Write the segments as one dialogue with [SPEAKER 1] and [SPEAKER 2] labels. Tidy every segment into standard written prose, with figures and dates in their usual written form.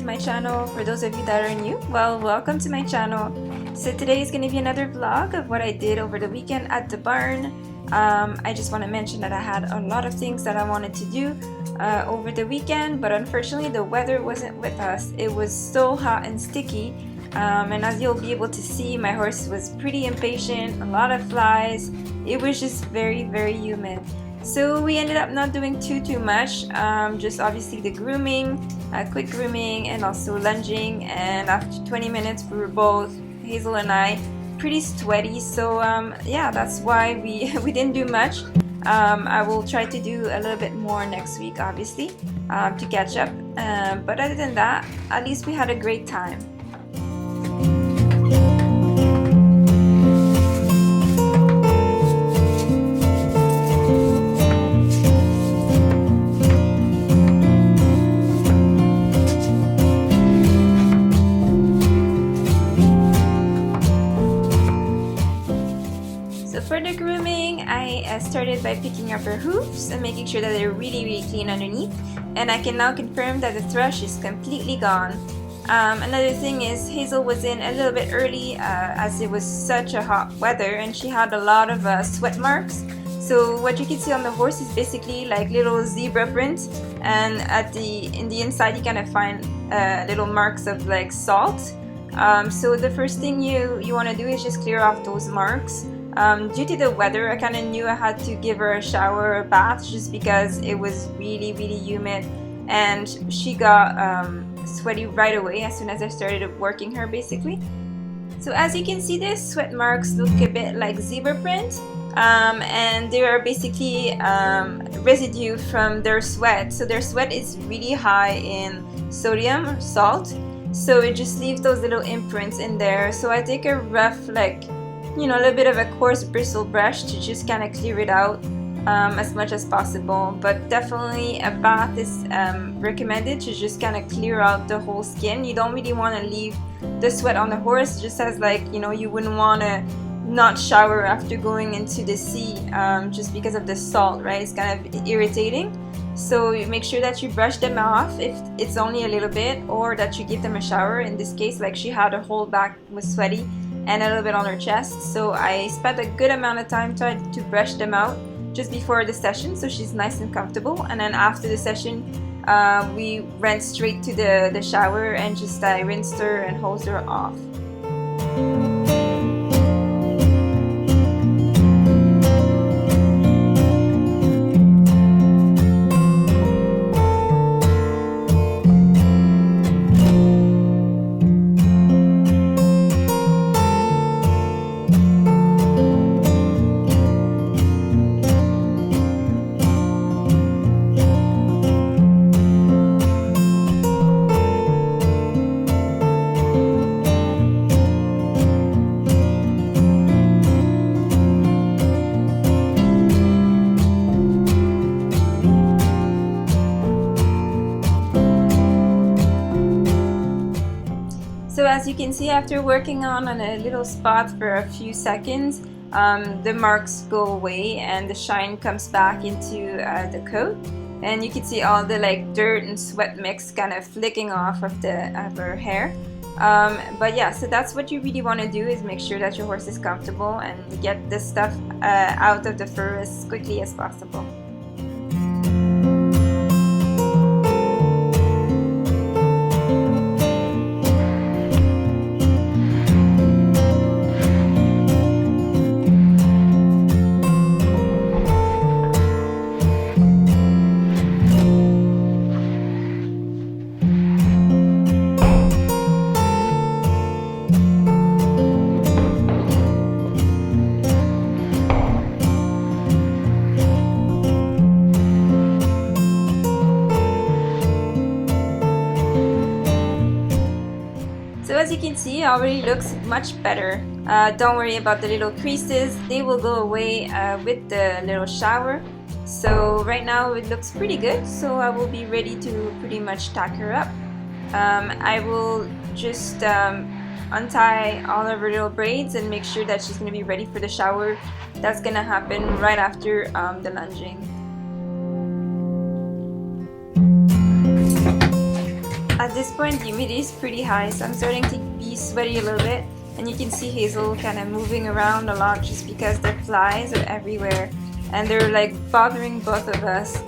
[SPEAKER 1] to my channel. For those of you that are new, well, welcome to my channel. So today is going to be another vlog of what I did over the weekend at the barn. I just want to mention that I had a lot of things that I wanted to do over the weekend, but unfortunately the weather wasn't with us. It was so hot and sticky, and as you'll be able to see, my horse was pretty impatient, a lot of flies. It was just very, very humid. So we ended up not doing too much, just obviously the grooming, quick grooming, and also lunging. And after 20 minutes we were both, Hazel and I, pretty sweaty. So yeah, that's why we didn't do much. I will try to do a little bit more next week, obviously, to catch up. But other than that, at least we had a great time. For the grooming, I started by picking up her hoofs and making sure that they're really clean underneath, and I can now confirm that the thrush is completely gone. Another thing is Hazel was in a little bit early as it was such a hot weather, and she had a lot of sweat marks. So what you can see on the horse is basically like little zebra print, and in the inside you kind of find little marks of like salt. So the first thing you want to do is just clear off those marks. Due to the weather, I kind of knew I had to give her a shower or a bath just because it was really humid, and she got sweaty right away as soon as I started working her, basically. So as you can see, the sweat marks look a bit like zebra print, and they are basically residue from their sweat. So their sweat is really high in sodium or salt, so it just leaves those little imprints in there. So I take a rough, like, you know, a little bit of a coarse bristle brush to just kind of clear it out as much as possible. But definitely a bath is recommended to just kind of clear out the whole skin. You don't really want to leave the sweat on the horse, just as, like, you know, you wouldn't want to not shower after going into the sea just because of the salt, right? It's kind of irritating. So you make sure that you brush them off if it's only a little bit, or that you give them a shower. In this case, like, she had her whole back was sweaty and a little bit on her chest, so I spent a good amount of time trying to brush them out just before the session, so she's nice and comfortable. And then after the session, we went straight to the shower and just rinsed her and hosed her off. So as you can see, after working on a little spot for a few seconds, the marks go away and the shine comes back into the coat, and you can see all the like dirt and sweat mix kind of flicking off of her hair. But yeah, so that's what you really want to do, is make sure that your horse is comfortable and get this stuff out of the fur as quickly as possible. So as you can see, it already looks much better. Don't worry about the little creases, they will go away with the little shower. So right now it looks pretty good, so I will be ready to pretty much tack her up. I will just untie all of her little braids and make sure that she's going to be ready for the shower. That's going to happen right after the lunging. At this point, the humidity is pretty high, so I'm starting to be sweaty a little bit. And you can see Hazel kind of moving around a lot just because the flies are everywhere. And they're like bothering both of us.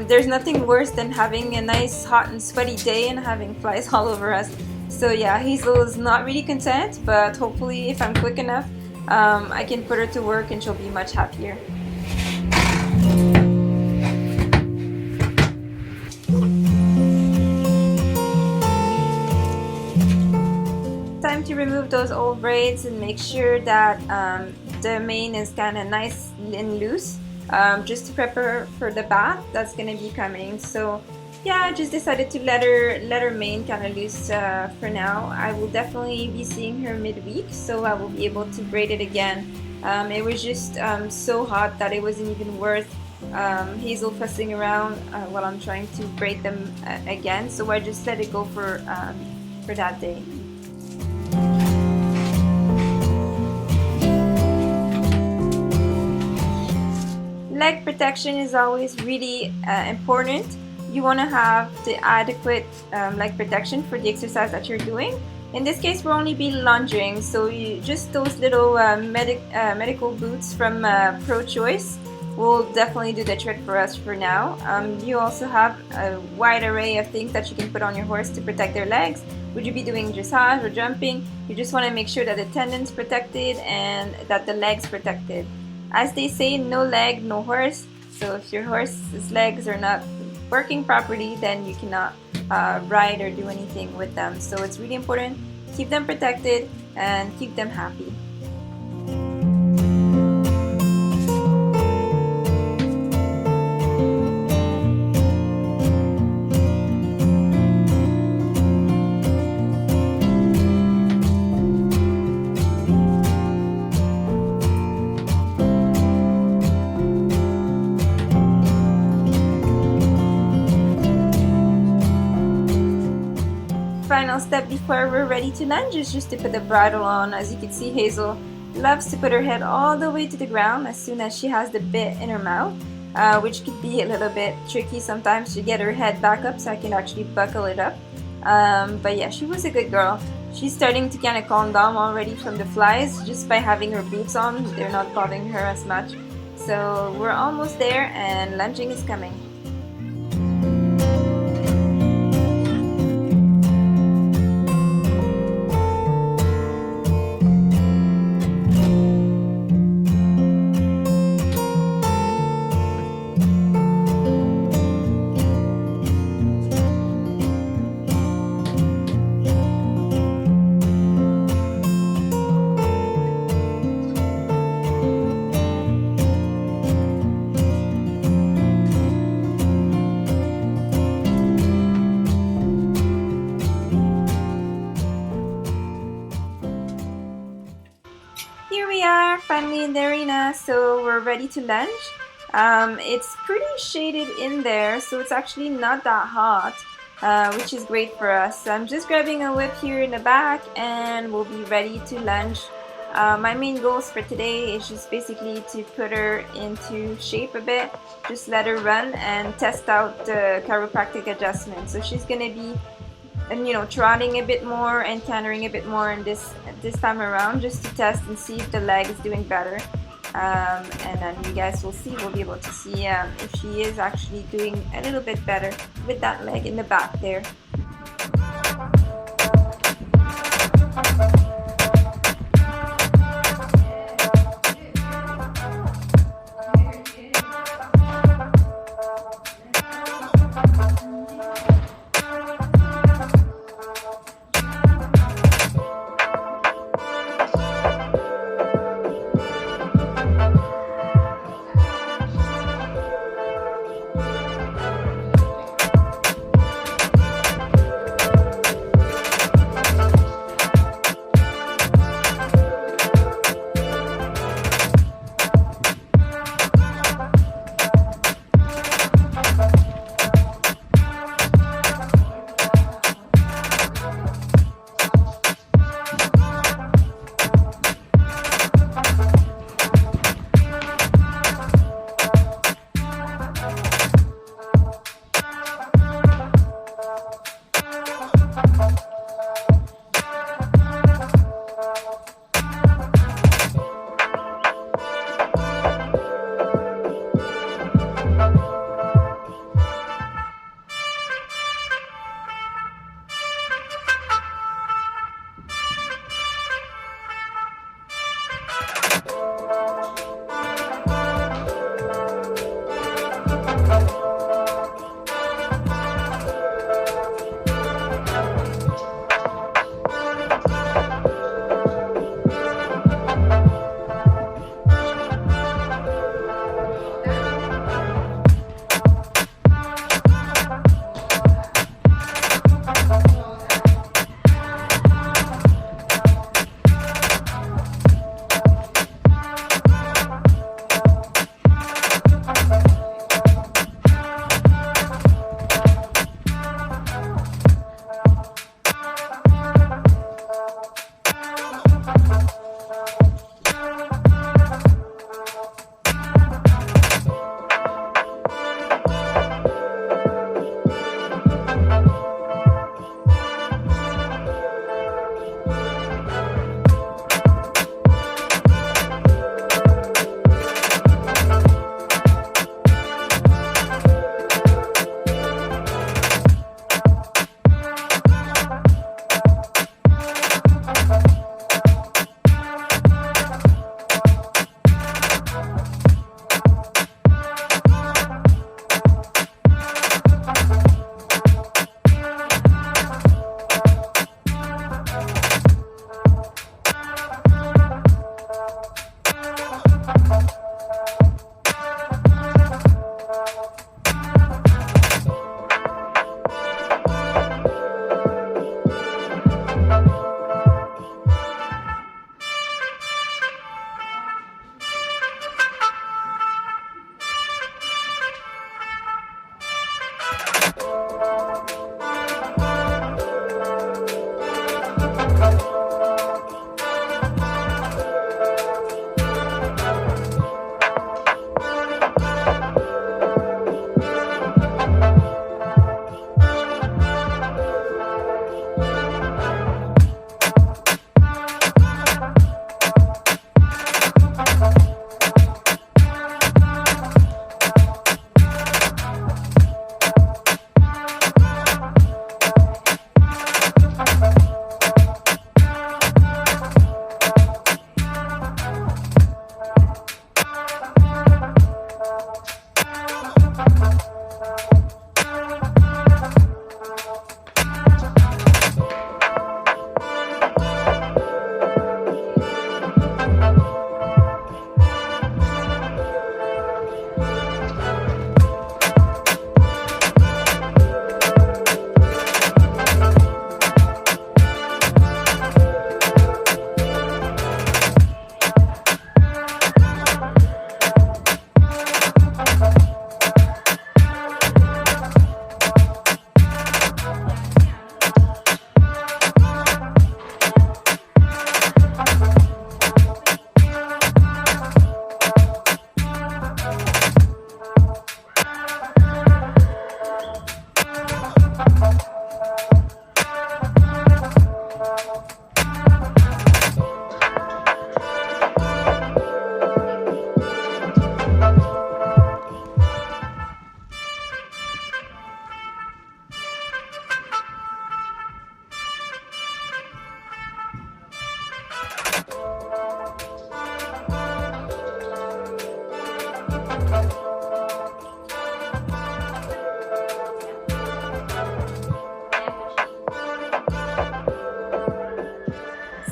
[SPEAKER 1] There's nothing worse than having a nice hot and sweaty day and having flies all over us. So yeah, Hazel is not really content, but hopefully if I'm quick enough, I can put her to work and she'll be much happier. Time to remove those old braids and make sure that the mane is kind of nice and loose, just to prepare for the bath that's gonna be coming. So yeah, I just decided to let her mane kind of loose for now. I will definitely be seeing her midweek, so I will be able to braid it again. It was just so hot that it wasn't even worth Hazel fussing around while I'm trying to braid them again. So I just let it go for that day. Leg protection is always really important. You want to have the adequate leg protection for the exercise that you're doing. In this case, we'll only be lunging, so just those little medical boots from Pro Choice will definitely do the trick for us for now. You also have a wide array of things that you can put on your horse to protect their legs. Would you be doing dressage or jumping? You just want to make sure that the tendon's protected and that the leg's protected. As they say, no leg, no horse. So if your horse's legs are not working properly, then you cannot ride or do anything with them. So it's really important to keep them protected and keep them happy. Final step before we're ready to lunge is just to put the bridle on. As you can see, Hazel loves to put her head all the way to the ground as soon as she has the bit in her mouth, which could be a little bit tricky sometimes to get her head back up so I can actually buckle it up. But yeah, she was a good girl. She's starting to kind of calm down already from the flies just by having her boots on. They're not bothering her as much. So we're almost there and lunging is coming. Here we are, finally in the arena, so we're ready to lunge. It's pretty shaded in there, so it's actually not that hot, which is great for us. I'm just grabbing a whip here in the back and we'll be ready to lunge. My main goals for today is just basically to put her into shape a bit, just let her run and test out the chiropractic adjustment. So she's gonna be trotting a bit more and cantering a bit more in this time around, just to test and see if the leg is doing better. And then you guys will see, we'll be able to see if she is actually doing a little bit better with that leg in the back there.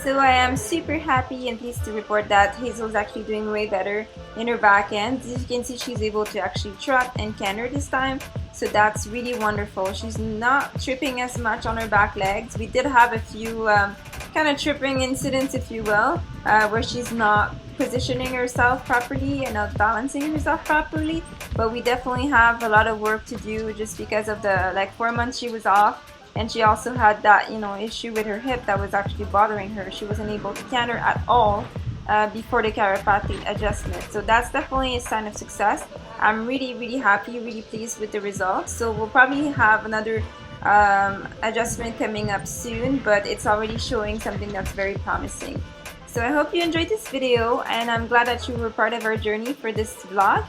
[SPEAKER 1] So I am super happy and pleased to report that Hazel's actually doing way better in her back end. As you can see, she's able to actually trot and canter this time. So that's really wonderful. She's not tripping as much on her back legs. We did have a few kind of tripping incidents, if you will, where she's not positioning herself properly and not balancing herself properly. But we definitely have a lot of work to do just because of the 4 months she was off. And she also had that, issue with her hip that was actually bothering her. She wasn't able to canter at all before the chiropractic adjustment. So that's definitely a sign of success. I'm really, really happy, really pleased with the results. So we'll probably have another adjustment coming up soon, but it's already showing something that's very promising. So I hope you enjoyed this video, and I'm glad that you were part of our journey for this vlog.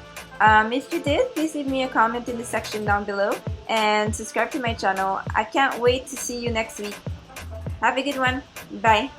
[SPEAKER 1] If you did, please leave me a comment in the section down below and subscribe to my channel. I can't wait to see you next week. Have a good one. Bye.